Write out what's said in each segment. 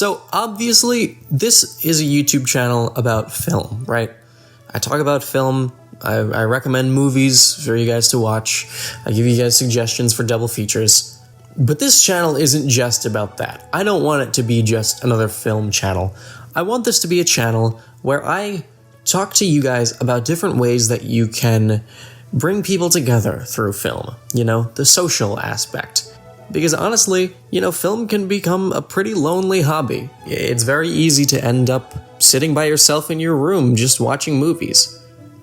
So obviously, this is a YouTube channel about film, right? I talk about film, I recommend movies for you guys to watch, I give you guys suggestions for double features. But this channel isn't just about that. I don't want it to be just another film channel. I want this to be a channel where I talk to you guys about different ways that you can bring people together through film, the social aspect. Because honestly, film can become a pretty lonely hobby. It's very easy to end up sitting by yourself in your room just watching movies.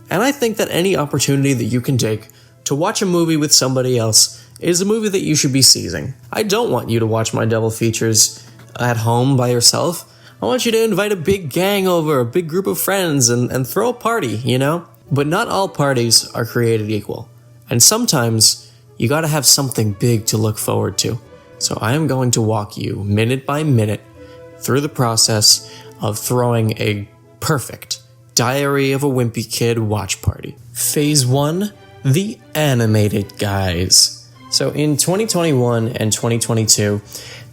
And I think that any opportunity that you can take to watch a movie with somebody else is a movie that you should be seizing. I don't want you to watch my double features at home by yourself. I want you to invite a big gang over, a big group of friends, and throw a party, But not all parties are created equal. And sometimes you gotta have something big to look forward to. So I am going to walk you minute by minute through the process of throwing a perfect Diary of a Wimpy Kid watch party. Phase 1, the animated guys. So in 2021 and 2022,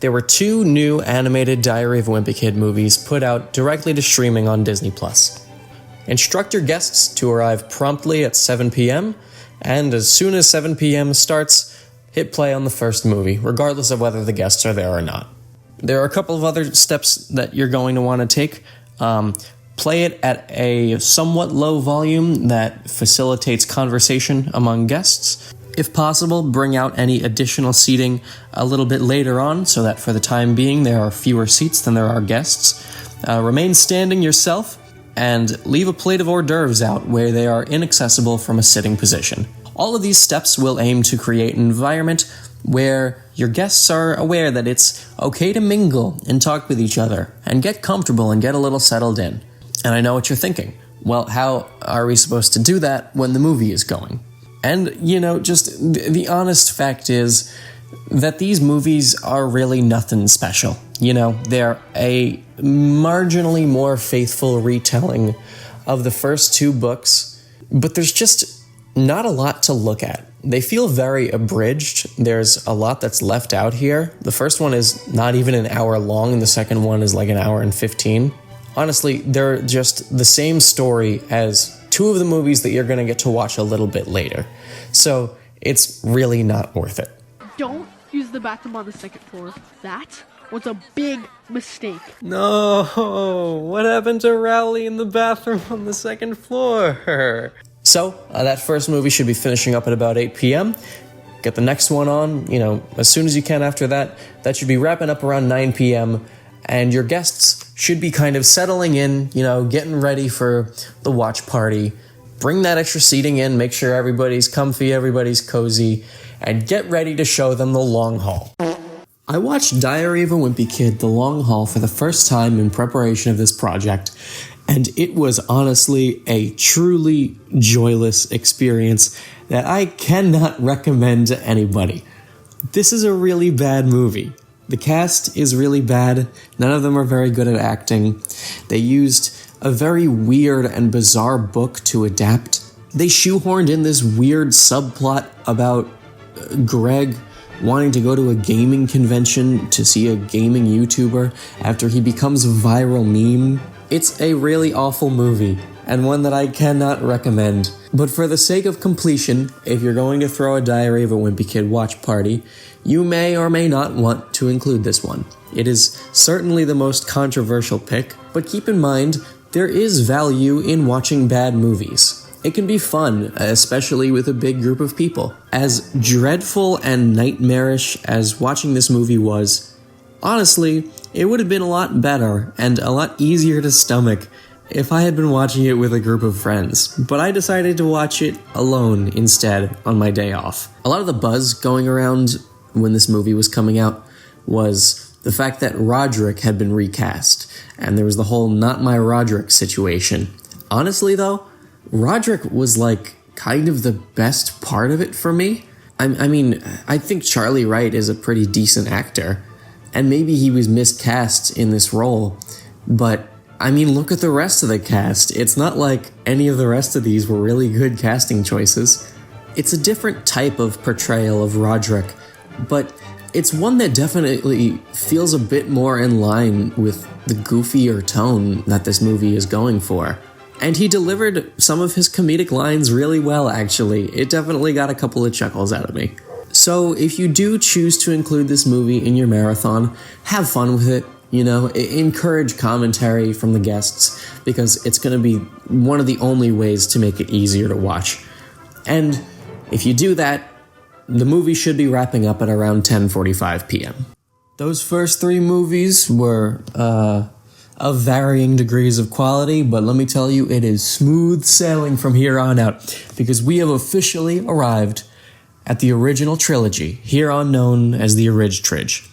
there were 2 new animated Diary of a Wimpy Kid movies put out directly to streaming on Disney+. Instruct your guests to arrive promptly at 7 p.m., and as soon as 7 p.m. starts, hit play on the first movie, regardless of whether the guests are there or not. There are a couple of other steps that you're going to want to take. Play it at a somewhat low volume that facilitates conversation among guests. If possible, bring out any additional seating a little bit later on, so that for the time being there are fewer seats than there are guests. Remain standing yourself, and leave a plate of hors d'oeuvres out where they are inaccessible from a sitting position. All of these steps will aim to create an environment where your guests are aware that it's okay to mingle and talk with each other and get comfortable and get a little settled in. And I know what you're thinking. Well, how are we supposed to do that when the movie is going? And, just the honest fact is that these movies are really nothing special. They're a marginally more faithful retelling of the first 2 books, but there's just not a lot to look at. They feel very abridged. There's a lot that's left out here. The first one is not even an hour long, and the second one is like an hour and 15. Honestly, they're just the same story as 2 of the movies that you're going to get to watch a little bit later. So it's really not worth it. Don't use the bathroom on the second floor. That was a big mistake. No, what happened to Rowley in the bathroom on the second floor? So, that first movie should be finishing up at about 8 p.m. Get the next one on, as soon as you can after that. That should be wrapping up around 9 p.m. And your guests should be kind of settling in, getting ready for the watch party. Bring that extra seating in, make sure everybody's comfy, everybody's cozy, and get ready to show them the long haul. I watched Diary of a Wimpy Kid: The Long Haul for the first time in preparation of this project, and it was honestly a truly joyless experience that I cannot recommend to anybody. This is a really bad movie. The cast is really bad. None of them are very good at acting. They used a very weird and bizarre book to adapt. They shoehorned in this weird subplot about Greg wanting to go to a gaming convention to see a gaming YouTuber after he becomes a viral meme. It's a really awful movie, and one that I cannot recommend. But for the sake of completion, if you're going to throw a Diary of a Wimpy Kid watch party, you may or may not want to include this one. It is certainly the most controversial pick, but keep in mind, there is value in watching bad movies. It can be fun, especially with a big group of people. As dreadful and nightmarish as watching this movie was, honestly, it would have been a lot better and a lot easier to stomach if I had been watching it with a group of friends, but I decided to watch it alone instead on my day off. A lot of the buzz going around when this movie was coming out was the fact that Roderick had been recast, and there was the whole not my Roderick situation. Honestly though, Roderick was kind of the best part of it for me. I mean, I think Charlie Wright is a pretty decent actor, and maybe he was miscast in this role, but I mean, look at the rest of the cast. It's not like any of the rest of these were really good casting choices. It's a different type of portrayal of Roderick, but it's one that definitely feels a bit more in line with the goofier tone that this movie is going for. And he delivered some of his comedic lines really well, actually. It definitely got a couple of chuckles out of me. So if you do choose to include this movie in your marathon, have fun with it. Encourage commentary from the guests, because it's going to be one of the only ways to make it easier to watch. And if you do that, the movie should be wrapping up at around 10:45 p.m. Those first three movies were of varying degrees of quality, but let me tell you, it is smooth sailing from here on out, because we have officially arrived at the original trilogy, here on known as the Orig Tridge.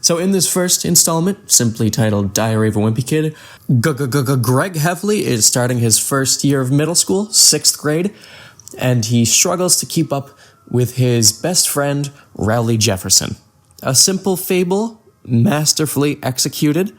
So in this first installment, simply titled Diary of a Wimpy Kid, Greg Heffley is starting his first year of middle school, 6th grade, and he struggles to keep up with his best friend, Rowley Jefferson. A simple fable, masterfully executed.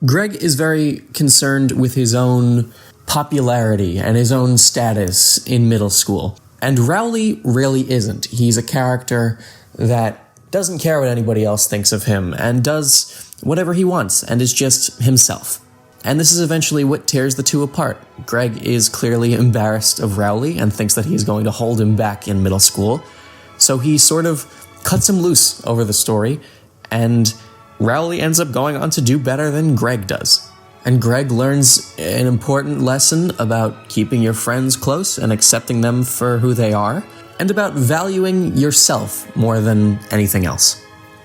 Greg is very concerned with his own popularity and his own status in middle school. And Rowley really isn't. He's a character that doesn't care what anybody else thinks of him and does whatever he wants and is just himself. And this is eventually what tears the two apart. Greg is clearly embarrassed of Rowley and thinks that he's going to hold him back in middle school. So he sort of cuts him loose over the story, and Rowley ends up going on to do better than Greg does. And Greg learns an important lesson about keeping your friends close and accepting them for who they are, and about valuing yourself more than anything else.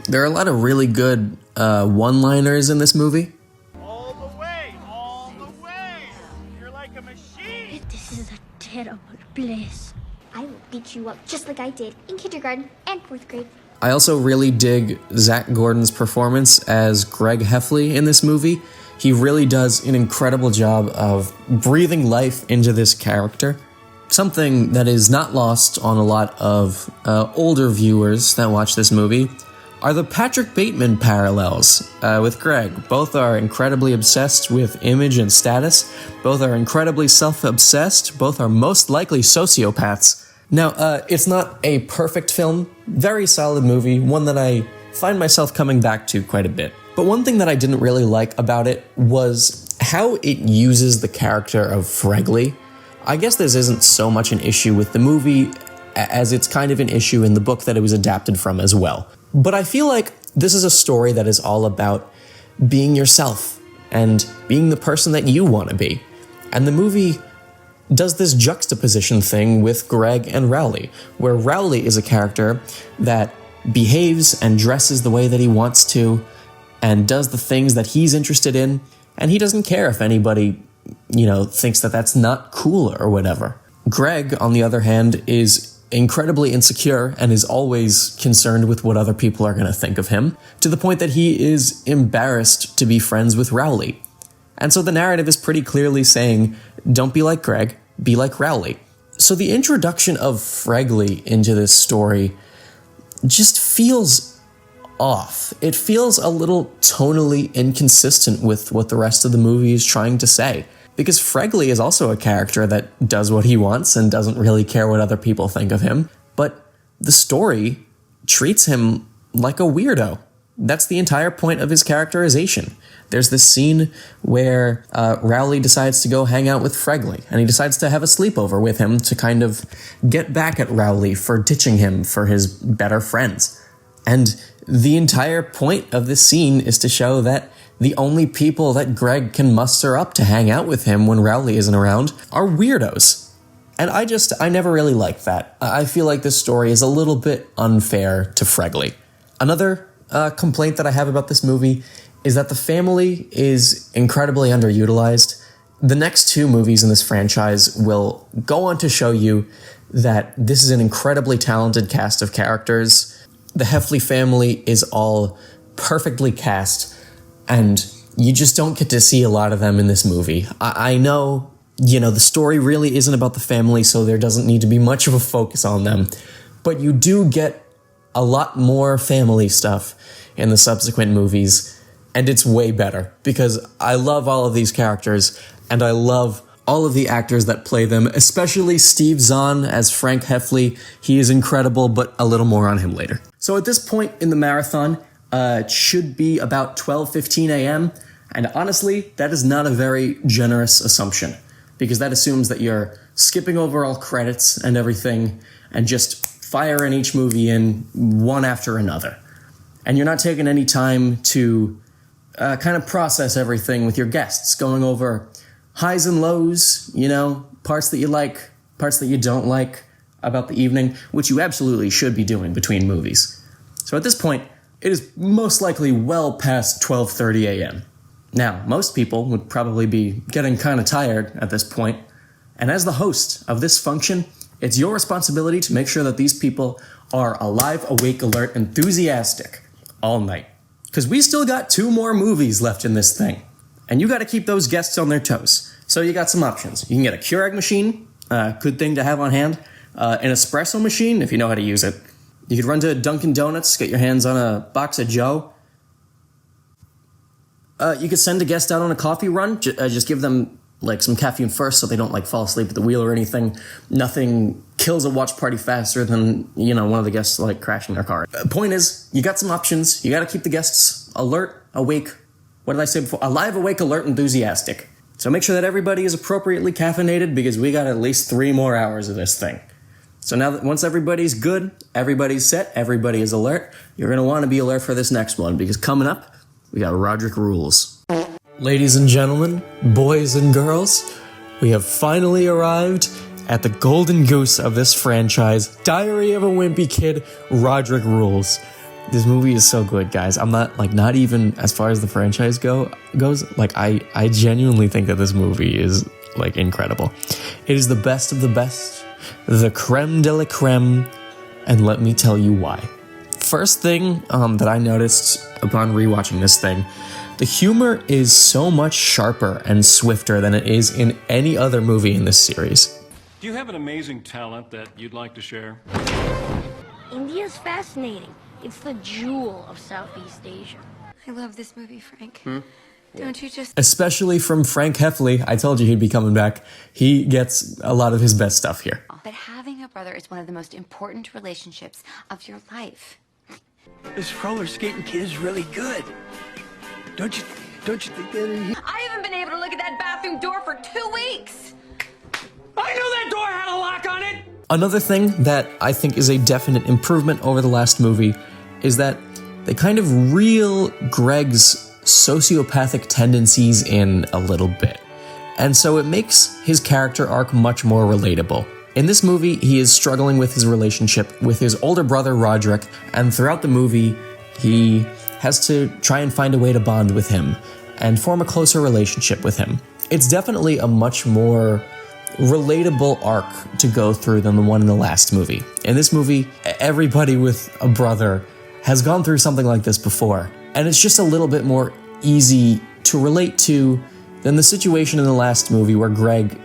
There are a lot of really good one-liners in this movie. All the way! You're like a machine! This is a terrible place. I will beat you up just like I did in kindergarten and 4th grade. I also really dig Zach Gordon's performance as Greg Heffley in this movie. He really does an incredible job of breathing life into this character. Something that is not lost on a lot of older viewers that watch this movie are the Patrick Bateman parallels with Greg. Both are incredibly obsessed with image and status. Both are incredibly self-obsessed. Both are most likely sociopaths. Now, it's not a perfect film. Very solid movie, one that I find myself coming back to quite a bit. But one thing that I didn't really like about it was how it uses the character of Fregley. I guess this isn't so much an issue with the movie as it's kind of an issue in the book that it was adapted from as well. But I feel like this is a story that is all about being yourself and being the person that you want to be. And the movie does this juxtaposition thing with Greg and Rowley, where Rowley is a character that behaves and dresses the way that he wants to and does the things that he's interested in, and he doesn't care if anybody, thinks that that's not cool or whatever. Greg, on the other hand, is incredibly insecure and is always concerned with what other people are going to think of him, to the point that he is embarrassed to be friends with Rowley. And so the narrative is pretty clearly saying, don't be like Greg, be like Rowley. So the introduction of Fregley into this story just feels off. It feels a little tonally inconsistent with what the rest of the movie is trying to say. Because Fregley is also a character that does what he wants and doesn't really care what other people think of him. But the story treats him like a weirdo. That's the entire point of his characterization. There's this scene where Rowley decides to go hang out with Fregley, and he decides to have a sleepover with him to kind of get back at Rowley for ditching him for his better friends. And the entire point of this scene is to show that the only people that Greg can muster up to hang out with him when Rowley isn't around are weirdos. And I never really liked that. I feel like this story is a little bit unfair to Fregley. Another complaint that I have about this movie is that the family is incredibly underutilized. The next two movies in this franchise will go on to show you that this is an incredibly talented cast of characters. The Heffley family is all perfectly cast, and you just don't get to see a lot of them in this movie. I know, the story really isn't about the family, so there doesn't need to be much of a focus on them, but you do get a lot more family stuff in the subsequent movies, and it's way better, because I love all of these characters, and I love all of the actors that play them, especially Steve Zahn as Frank Heffley. He is incredible, but a little more on him later. So at this point in the marathon, it should be about 12:15 a.m., and honestly, that is not a very generous assumption, because that assumes that you're skipping over all credits and everything, and just firing each movie in one after another. And you're not taking any time to kind of process everything with your guests, going over highs and lows, parts that you like, parts that you don't like about the evening, which you absolutely should be doing between movies. So at this point, it is most likely well past 12:30 a.m. Now, most people would probably be getting kind of tired at this point, and as the host of this function, it's your responsibility to make sure that these people are alive, awake, alert, enthusiastic all night. Because we still got 2 more movies left in this thing, and you got to keep those guests on their toes. So you got some options. You can get a Keurig machine, good thing to have on hand, an espresso machine if you know how to use it. You could run to Dunkin' Donuts, get your hands on a box of Joe. You could send a guest out on a coffee run, just give them some caffeine first so they don't fall asleep at the wheel or anything. Nothing kills a watch party faster than, one of the guests crashing their car. Point is, you got some options. You got to keep the guests alert, awake. What did I say before? Alive, awake, alert, enthusiastic. So make sure that everybody is appropriately caffeinated, because we got at least 3 more hours of this thing. So now that once everybody's good, everybody's set, everybody is alert, you're going to want to be alert for this next one, because coming up, we got Roderick Rules. Ladies and gentlemen, boys and girls, we have finally arrived at the golden goose of this franchise, Diary of a Wimpy Kid, Roderick Rules. This movie is so good, guys. I'm not even as far as the franchise goes. I genuinely think that this movie is incredible. It is the best of the best, the creme de la creme, and let me tell you why. First thing that I noticed upon rewatching this thing, the humor is so much sharper and swifter than it is in any other movie in this series. Do you have an amazing talent that you'd like to share? India's fascinating. It's the jewel of Southeast Asia. I love this movie, Frank. Don't you just... Especially from Frank Heffley. I told you he'd be coming back. He gets a lot of his best stuff here. But having a brother is one of the most important relationships of your life. This roller skating kid is really good. Don't you think that? I haven't been able to look at that bathroom door for 2 weeks. I knew that door had a lock on it! Another thing that I think is a definite improvement over the last movie is that they kind of reel Greg's sociopathic tendencies in a little bit. And so it makes his character arc much more relatable. In this movie, he is struggling with his relationship with his older brother, Roderick, and throughout the movie, he has to try and find a way to bond with him and form a closer relationship with him. It's definitely a much more relatable arc to go through than the one in the last movie. In this movie, everybody with a brother has gone through something like this before, and it's just a little bit more easy to relate to than the situation in the last movie where Greg,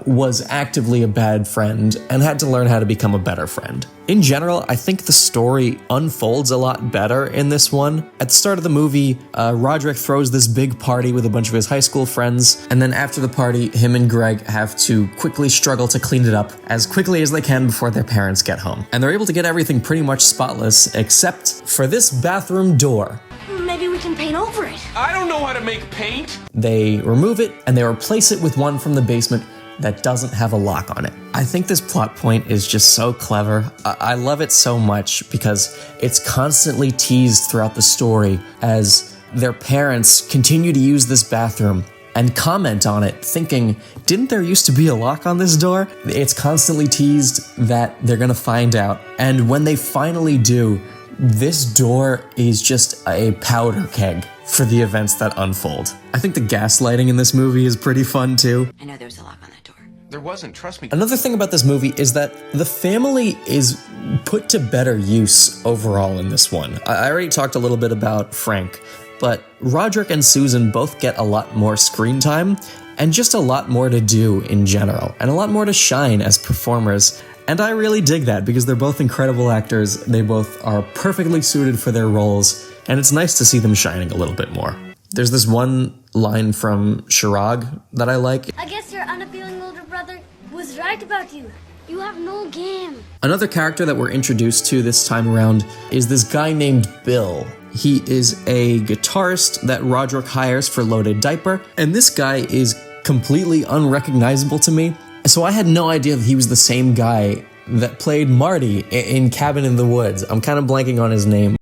was actively a bad friend and had to learn how to become a better friend. In general, I think the story unfolds a lot better in this one. At the start of the movie, Roderick throws this big party with a bunch of his high school friends, and then after the party, him and Greg have to quickly struggle to clean it up as quickly as they can before their parents get home. And they're able to get everything pretty much spotless, except for this bathroom door. Maybe we can paint over it. I don't know how to make paint! They remove it, and they replace it with one from the basement that doesn't have a lock on it. I think this plot point is just so clever. I love it so much because it's constantly teased throughout the story as their parents continue to use this bathroom and comment on it, thinking, didn't there used to be a lock on this door? It's constantly teased that they're gonna find out. And when they finally do, this door is just a powder keg for the events that unfold. I think the gaslighting in this movie is pretty fun too. I know there was a lock on that door. There wasn't, trust me. Another thing about this movie is that the family is put to better use overall in this one. I already talked a little bit about Frank, but Roderick and Susan both get a lot more screen time and just a lot more to do in general, and a lot more to shine as performers. And I really dig that because they're both incredible actors, they both are perfectly suited for their roles, and it's nice to see them shining a little bit more. There's this one line from Chirag that I like. I guess your unappealing older brother was right about you. You have no game. Another character that we're introduced to this time around is this guy named Bill. He is a guitarist that Roderick hires for Loaded Diaper, and this guy is completely unrecognizable to me. So I had no idea that he was the same guy that played Marty in Cabin in the Woods. I'm kind of blanking on his name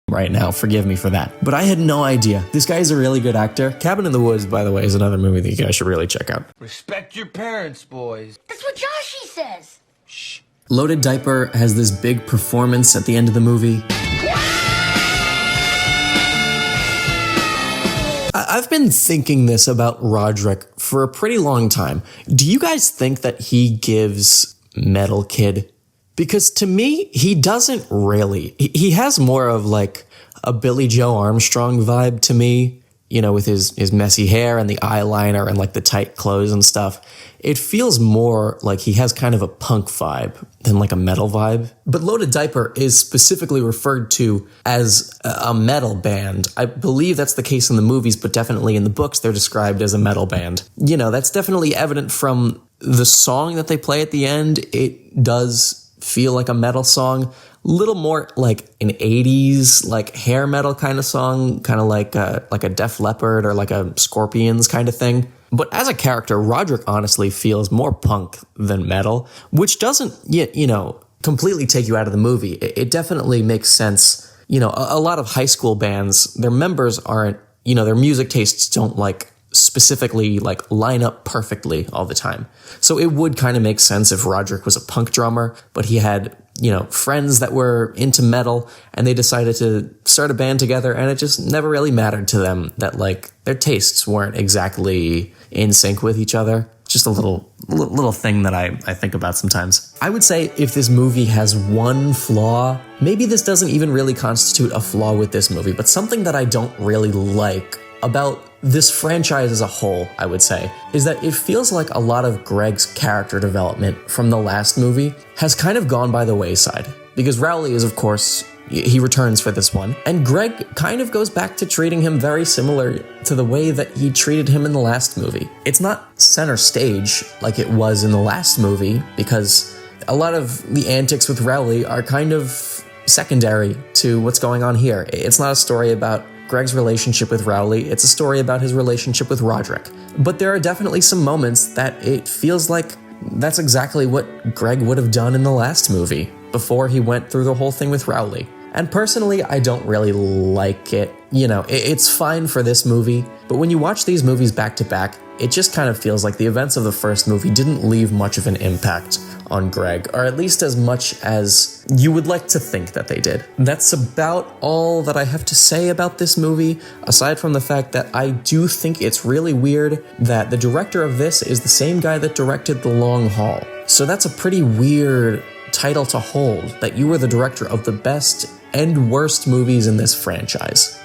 right now, forgive me for that. But I had no idea. This guy is a really good actor. Cabin in the Woods, by the way, is another movie that you guys should really check out. Respect your parents, boys. That's what Joshy says. Shh. Loaded Diaper has this big performance at the end of the movie. I've been thinking this about Roderick for a pretty long time. Do you guys think that he gives Metal Kid? Because to me, he doesn't really. He has more of like a Billy Joe Armstrong vibe to me, you know, with his messy hair and the eyeliner and like the tight clothes and stuff. It feels more like he has kind of a punk vibe than like a metal vibe. But Loaded Diaper is specifically referred to as a metal band. I believe that's the case in the movies, but definitely in the books, they're described as a metal band. You know, that's definitely evident from the song that they play at the end. It does feel like a metal song, little more like an 80s like hair metal kind of song, kind of like a Def Leppard or like a Scorpions kind of thing. But as a character, Roderick honestly feels more punk than metal, which doesn't, you know, completely take you out of the movie. It definitely makes sense. You know, a lot of high school bands, their members aren't, you know, their music tastes don't like specifically like line up perfectly all the time. So it would kind of make sense if Roderick was a punk drummer, but he had, you know, friends that were into metal and they decided to start a band together, and it just never really mattered to them that like their tastes weren't exactly in sync with each other. Just a little thing that I think about sometimes. I would say if this movie has one flaw, maybe this doesn't even really constitute a flaw with this movie, but something that I don't really like about this franchise as a whole, I would say, is that it feels like a lot of Greg's character development from the last movie has kind of gone by the wayside. Because Rowley is, of course, he returns for this one, and Greg kind of goes back to treating him very similar to the way that he treated him in the last movie. It's not center stage like it was in the last movie, because a lot of the antics with Rowley are kind of secondary to what's going on here. It's not a story about Greg's relationship with Rowley, it's a story about his relationship with Roderick. But there are definitely some moments that it feels like that's exactly what Greg would have done in the last movie, before he went through the whole thing with Rowley. And personally, I don't really like it. You know, it's fine for this movie, but when you watch these movies back to back, it just kind of feels like the events of the first movie didn't leave much of an impact on Greg, or at least as much as you would like to think that they did. That's about all that I have to say about this movie, aside from the fact that I do think it's really weird that the director of this is the same guy that directed The Long Haul. So that's a pretty weird title to hold, that you were the director of the best and worst movies in this franchise.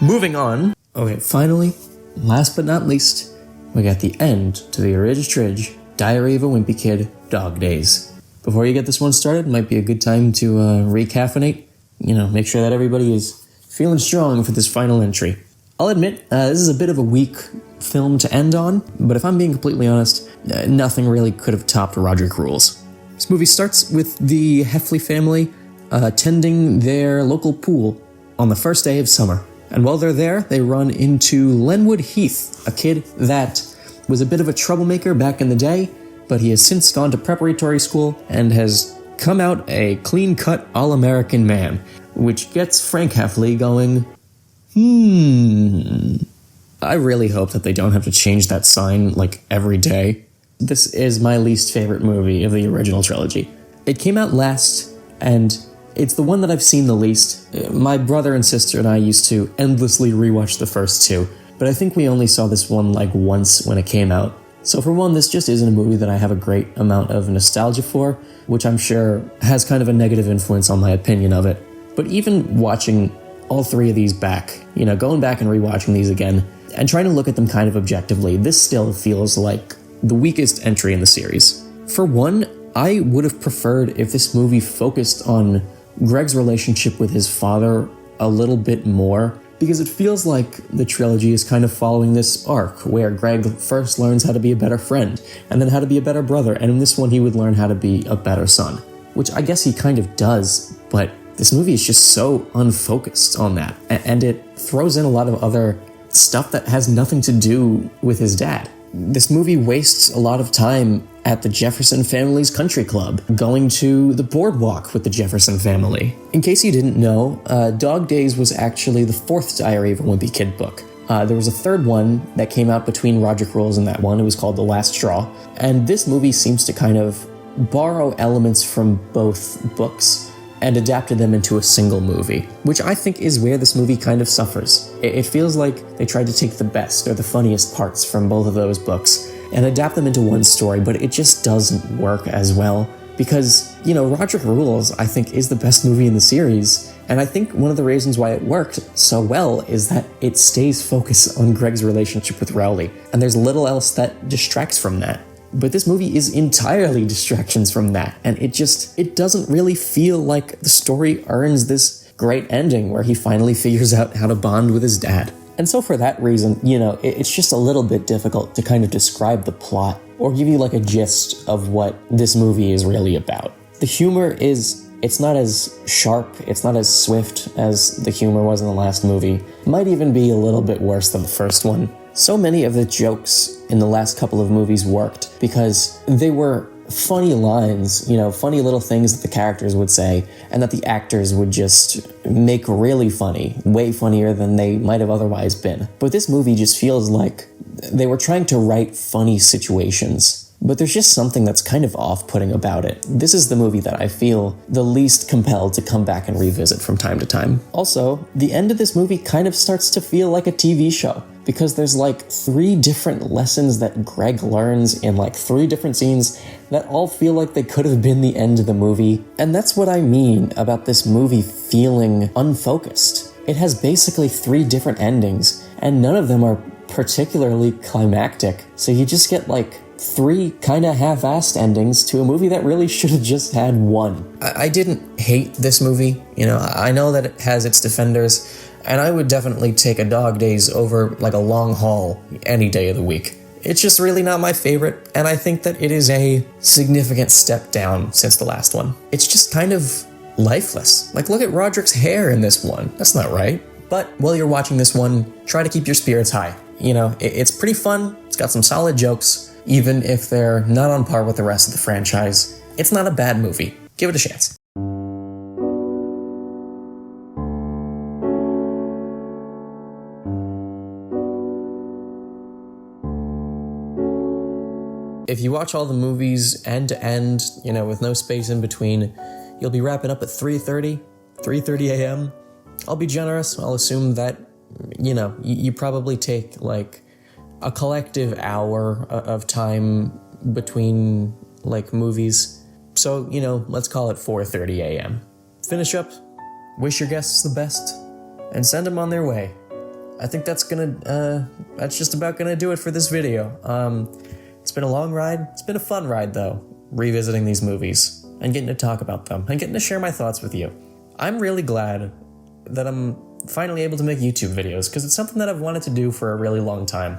Moving on. Okay, finally, last but not least, we got the end to the Ridge Tridge Diary of a Wimpy Kid Dog Days. Before you get this one started, might be a good time to recaffeinate, you know, make sure that everybody is feeling strong for this final entry. I'll admit, this is a bit of a weak film to end on, but if I'm being completely honest, nothing really could have topped Roderick Rules. This movie starts with the Heffley family attending their local pool on the first day of summer. And while they're there, they run into Lenwood Heath, a kid that was a bit of a troublemaker back in the day, but he has since gone to preparatory school and has come out a clean-cut all-American man, which gets Frank Heffley going, I really hope that they don't have to change that sign, like, every day. This is my least favorite movie of the original trilogy. It came out last, and it's the one that I've seen the least. My brother and sister and I used to endlessly rewatch the first two, but I think we only saw this one like once when it came out. So for one, this just isn't a movie that I have a great amount of nostalgia for, which I'm sure has kind of a negative influence on my opinion of it. But even watching all three of these back, you know, going back and rewatching these again, and trying to look at them kind of objectively, this still feels like the weakest entry in the series. For one, I would have preferred if this movie focused on Greg's relationship with his father a little bit more, because it feels like the trilogy is kind of following this arc where Greg first learns how to be a better friend, and then how to be a better brother, and in this one he would learn how to be a better son. Which I guess he kind of does, but this movie is just so unfocused on that, and it throws in a lot of other stuff that has nothing to do with his dad. This movie wastes a lot of time at the Jefferson family's country club, going to the boardwalk with the Jefferson family. In case you didn't know, Dog Days was actually the fourth Diary of a Wimpy Kid book. There was a third one that came out between Roderick Rules and that one. It was called The Last Straw. And this movie seems to kind of borrow elements from both books and adapted them into a single movie, which I think is where this movie kind of suffers. It feels like they tried to take the best or the funniest parts from both of those books and adapt them into one story, but it just doesn't work as well because, you know, Roderick Rules, I think, is the best movie in the series, and I think one of the reasons why it worked so well is that it stays focused on Greg's relationship with Rowley, and there's little else that distracts from that. But this movie is entirely distractions from that, and it doesn't really feel like the story earns this great ending where he finally figures out how to bond with his dad. And so for that reason, you know, it's just a little bit difficult to kind of describe the plot or give you like a gist of what this movie is really about. The humor it's not as sharp, it's not as swift as the humor was in the last movie. It might even be a little bit worse than the first one. So many of the jokes in the last couple of movies worked because they were funny lines, you know, funny little things that the characters would say and that the actors would just make really funny, way funnier than they might have otherwise been. But this movie just feels like they were trying to write funny situations, but there's just something that's kind of off-putting about it. This is the movie that I feel the least compelled to come back and revisit from time to time. Also, the end of this movie kind of starts to feel like a TV show, because there's like 3 different lessons that Greg learns in like 3 different scenes that all feel like they could have been the end of the movie. And that's what I mean about this movie feeling unfocused. It has basically 3 different endings, and none of them are particularly climactic. So you just get like 3 kind of half-assed endings to a movie that really should have just had 1. I didn't hate this movie. You know, I know that it has its defenders, and I would definitely take a Dog Days over like a long haul any day of the week. It's just really not my favorite, and I think that it is a significant step down since the last one. It's just kind of lifeless. Like, look at Roderick's hair in this one. That's not right. But while you're watching this one, try to keep your spirits high. You know, it's pretty fun. It's got some solid jokes, even if they're not on par with the rest of the franchise. It's not a bad movie. Give it a chance. If you watch all the movies end to end, you know, with no space in between, you'll be wrapping up at 3:30 a.m. I'll be generous. I'll assume that, you know, you probably take like a collective hour of time between like movies. So, you know, let's call it 4:30 a.m. Finish up, wish your guests the best, and send them on their way. I think that's just about gonna do it for this video. It's been a long ride. It's been a fun ride, though, revisiting these movies and getting to talk about them and getting to share my thoughts with you. I'm really glad that I'm finally able to make YouTube videos because it's something that I've wanted to do for a really long time.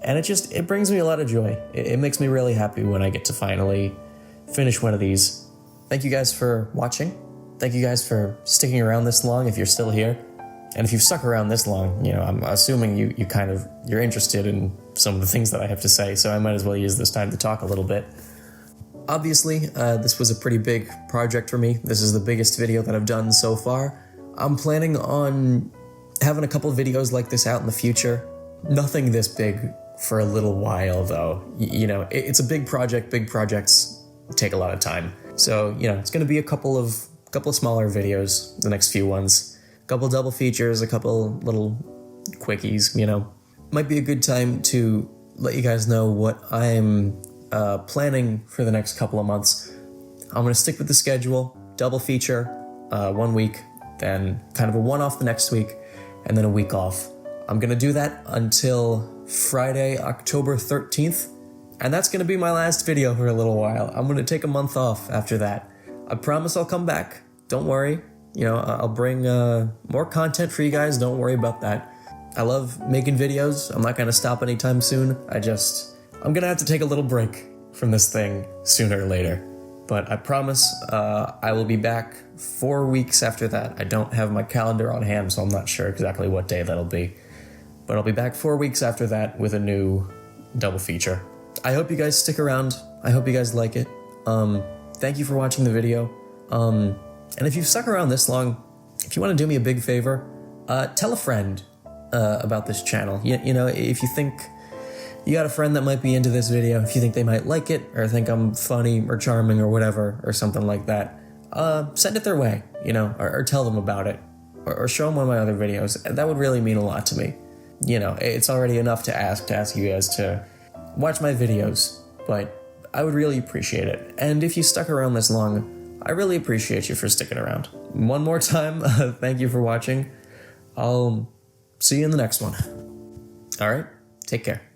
And it brings me a lot of joy. It makes me really happy when I get to finally finish one of these. Thank you guys for watching. Thank you guys for sticking around this long if you're still here. And if you've stuck around this long, you know, I'm assuming you're interested in some of the things that I have to say, so I might as well use this time to talk a little bit. Obviously, this was a pretty big project for me. This is the biggest video that I've done so far. I'm planning on having a couple videos like this out in the future. Nothing this big for a little while, though. You know, it's a big project. Big projects take a lot of time. So, you know, it's going to be a couple of smaller videos, the next few ones. A couple double features, a couple little quickies, you know. Might be a good time to let you guys know what I'm planning for the next couple of months. I'm going to stick with the schedule, double feature 1 week, then kind of a one-off the next week, and then a week off. I'm going to do that until Friday, October 13th, and that's going to be my last video for a little while. I'm going to take a month off after that. I promise I'll come back. Don't worry. You know, I'll bring more content for you guys. Don't worry about that. I love making videos. I'm not going to stop anytime soon. I'm going to have to take a little break from this thing sooner or later. But I promise I will be back 4 weeks after that. I don't have my calendar on hand, so I'm not sure exactly what day that'll be. But I'll be back 4 weeks after that with a new double feature. I hope you guys stick around. I hope you guys like it. Thank you for watching the video. And if you've stuck around this long, if you want to do me a big favor, tell a friend about this channel. You know, if you think you got a friend that might be into this video, if you think they might like it, or think I'm funny or charming or whatever, or something like that, send it their way, you know, or tell them about it, or show them one of my other videos. That would really mean a lot to me. You know, it's already enough to ask you guys to watch my videos, but I would really appreciate it. And if you stuck around this long, I really appreciate you for sticking around. One more time, thank you for watching. I'll see you in the next one. All right, take care.